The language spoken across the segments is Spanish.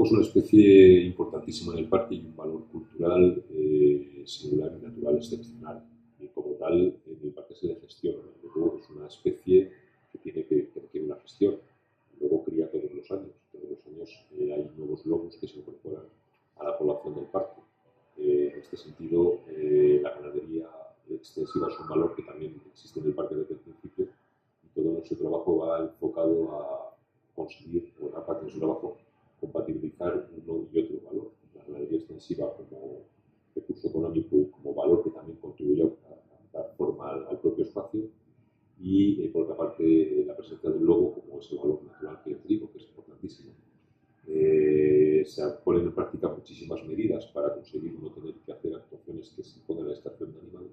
lobo es una especie importantísima en el parque y un valor cultural singular y natural excepcional. Y como tal, en el parque se le gestiona. El lobo es una especie que requiere una gestión. El lobo cría todos los años. Todos los años hay nuevos lobos que se incorporan a la población del parque. En este sentido, la ganadería extensiva es un valor que también existe en el parque desde el principio y todo nuestro trabajo va enfocado a conseguir, o una parte de nuestro trabajo, compatibilizar uno y otro valor. La ganadería extensiva como recurso económico y como valor que también contribuye a dar forma al propio espacio y, por otra parte, la presencia del lobo como ese valor natural que les digo, que es importantísimo. Se ponen en práctica muchísimas medidas para conseguir no tener que hacer actuaciones que se pongan a la extracción de animales,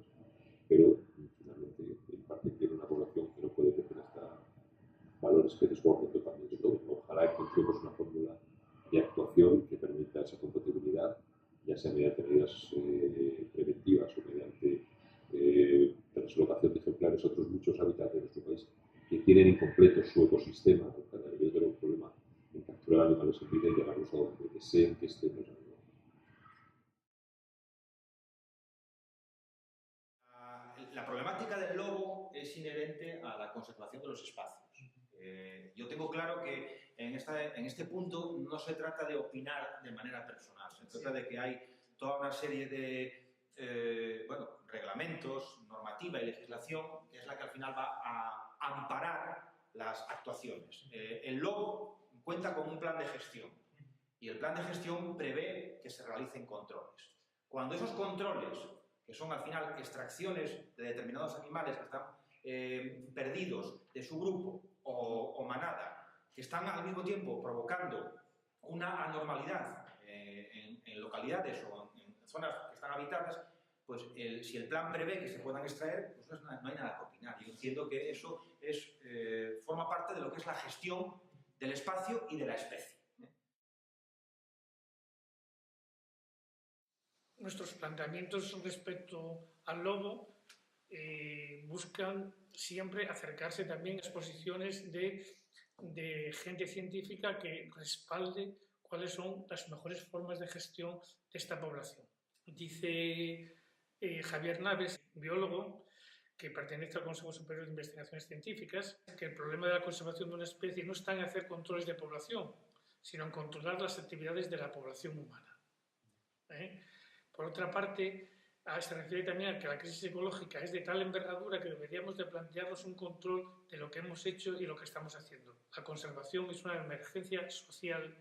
pero finalmente el parque tiene una población que no puede crecer hasta valores que desborden totalmente todo. Ojalá encontremos una fórmula de actuación que permita esa compatibilidad, ya sea mediante medidas preventivas o mediante translocación de ejemplares a otros muchos hábitats de nuestro país que tienen incompleto su ecosistema. Cada vez hay un problema en capturar animales en vida y llevarlos a donde deseen que estén los animales. La problemática del lobo es inherente a la conservación de los espacios. Yo tengo claro que en este punto no se trata de opinar de manera personal, se trata de que hay toda una serie de reglamentos, normativa y legislación que es la que al final va a amparar las actuaciones. El lobo cuenta con un plan de gestión y el plan de gestión prevé que se realicen controles. Cuando esos controles, que son al final extracciones de determinados animales que están perdidos de su grupo o manada, que están al mismo tiempo provocando una anormalidad en localidades o en zonas que están habitadas, pues si el plan prevé que se puedan extraer, pues no hay nada que opinar. Yo entiendo que eso forma parte de lo que es la gestión del espacio y de la especie. Nuestros planteamientos respecto al lobo buscan siempre acercarse también a exposiciones de gente científica que respalde cuáles son las mejores formas de gestión de esta población. Dice Javier Naves, biólogo, que pertenece al Consejo Superior de Investigaciones Científicas, que el problema de la conservación de una especie no está en hacer controles de población, sino en controlar las actividades de la población humana. Por otra parte, se refiere también a que la crisis ecológica es de tal envergadura que deberíamos de plantearnos un control de lo que hemos hecho y lo que estamos haciendo. La conservación es una emergencia social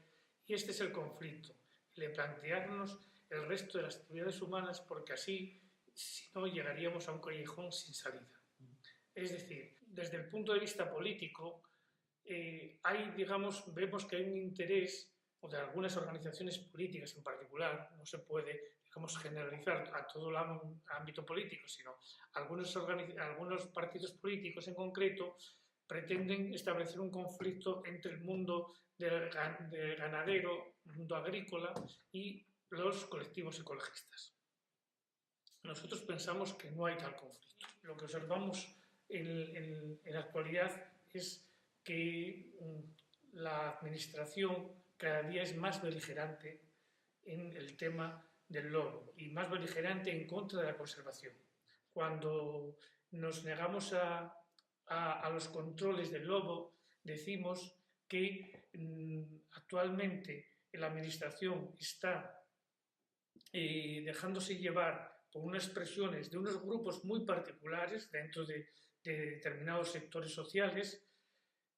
y este es el conflicto, el de plantearnos el resto de las actividades humanas porque así, si no, llegaríamos a un callejón sin salida. Es decir, desde el punto de vista político, vemos que hay un interés, o de algunas organizaciones políticas en particular, no se puede generalizar a todo el ámbito político, sino algunos partidos políticos en concreto pretenden establecer un conflicto entre el mundo del ganadero, el mundo agrícola y los colectivos ecologistas. Nosotros pensamos que no hay tal conflicto. Lo que observamos en la actualidad es que la administración cada día es más beligerante en el tema del lobo y más beligerante en contra de la conservación. Cuando nos negamos a los controles del lobo, decimos que actualmente la administración está dejándose llevar por unas presiones de unos grupos muy particulares dentro de determinados sectores sociales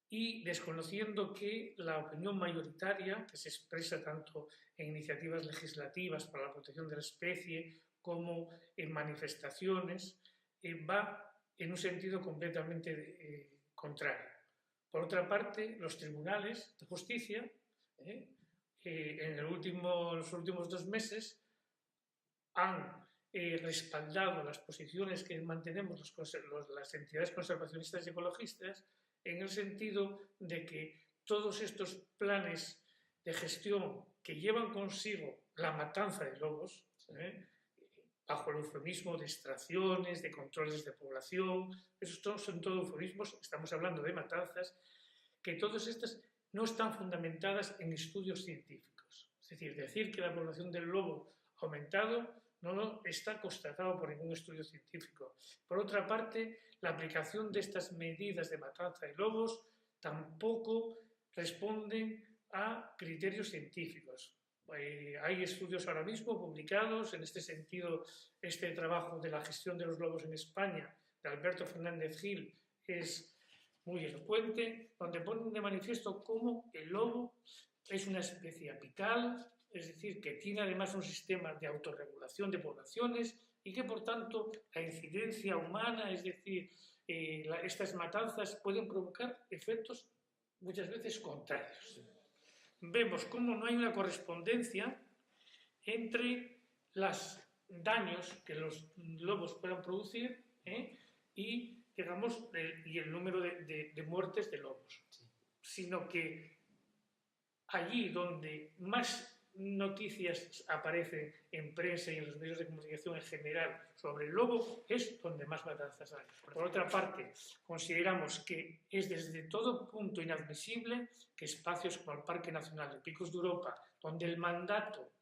y desconociendo que la opinión mayoritaria, que se expresa tanto en iniciativas legislativas para la protección de la especie como en manifestaciones, va en un sentido completamente contrario. Por otra parte, los tribunales de justicia en los últimos 2 meses han respaldado las posiciones que mantenemos las entidades conservacionistas y ecologistas en el sentido de que todos estos planes de gestión que llevan consigo la matanza de lobos, bajo el eufemismo de extracciones, de controles de población, esos son todos eufemismos, estamos hablando de matanzas, que todas estas no están fundamentadas en estudios científicos. decir que la población del lobo ha aumentado no está constatado por ningún estudio científico. Por otra parte, la aplicación de estas medidas de matanza de lobos tampoco responden a criterios científicos. Hay estudios ahora mismo publicados, en este sentido, este trabajo de la gestión de los lobos en España, de Alberto Fernández Gil, es muy elocuente, donde ponen de manifiesto cómo el lobo es una especie apical, es decir, que tiene además un sistema de autorregulación de poblaciones y que, por tanto, la incidencia humana, es decir, estas matanzas pueden provocar efectos muchas veces contrarios. Vemos cómo no hay una correspondencia entre los daños que los lobos puedan producir y, digamos, y el número de muertes de lobos, sino que allí donde más noticias aparecen en prensa y en los medios de comunicación en general sobre el lobo es donde más matanzas hay. Por otra parte, consideramos que es desde todo punto inadmisible que espacios como el Parque Nacional de Picos de Europa, donde el mandato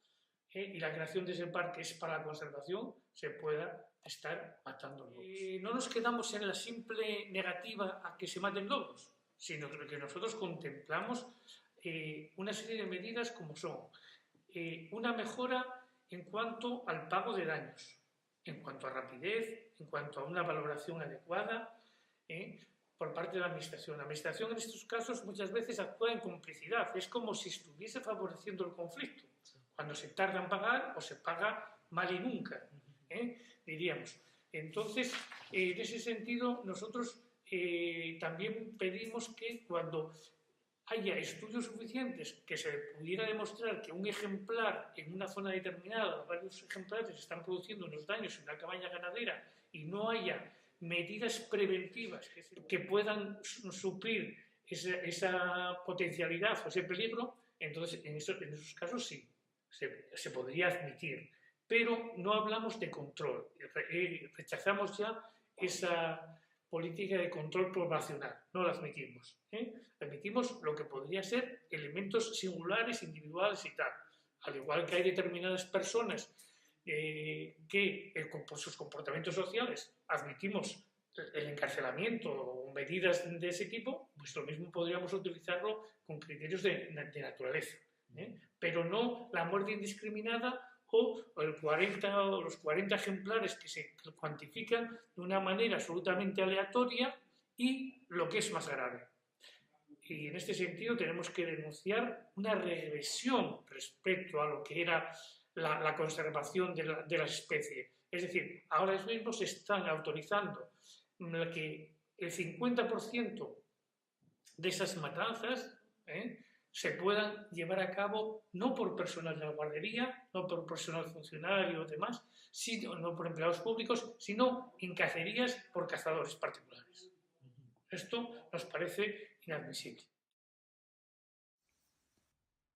y la creación de ese parque es para la conservación, se pueda estar matando lobos. No nos quedamos en la simple negativa a que se maten lobos, sino que nosotros contemplamos una serie de medidas como son una mejora en cuanto al pago de daños, en cuanto a rapidez, en cuanto a una valoración adecuada por parte de la Administración. La Administración en estos casos muchas veces actúa en complicidad, es como si estuviese favoreciendo el conflicto, cuando se tarda en pagar o se paga mal y nunca, diríamos. Entonces, en ese sentido, nosotros también pedimos que cuando haya estudios suficientes que se pudiera demostrar que un ejemplar en una zona determinada, varios ejemplares están produciendo unos daños en una cabaña ganadera y no haya medidas preventivas que puedan suplir esa potencialidad o ese peligro, entonces en esos casos sí, se podría admitir. Pero no hablamos de control, rechazamos ya esa política de control poblacional, no la admitimos. Admitimos lo que podría ser elementos singulares, individuales y tal. Al igual que hay determinadas personas que por sus comportamientos sociales admitimos el encarcelamiento o medidas de ese tipo, pues lo mismo podríamos utilizarlo con criterios de naturaleza. Pero no la muerte indiscriminada o los 40 ejemplares que se cuantifican de una manera absolutamente aleatoria y lo que es más grave. Y en este sentido tenemos que denunciar una regresión respecto a lo que era la conservación de la especie. Es decir, ahora mismo se están autorizando que el 50% de esas matanzas se puedan llevar a cabo no por personal de la guardería, no por personal funcionario o demás, no por empleados públicos, sino en cacerías por cazadores particulares. Esto nos parece inadmisible.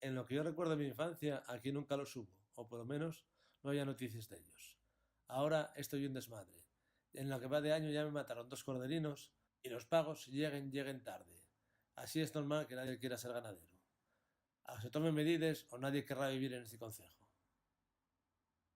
En lo que yo recuerdo de mi infancia, aquí nunca los hubo, o por lo menos no había noticias de ellos. Ahora estoy un desmadre. En lo que va de año ya me mataron 2 corderinos y los pagos lleguen tarde. Así es normal que nadie quiera ser ganadero. A que se tomen medidas o nadie querrá vivir en este concejo.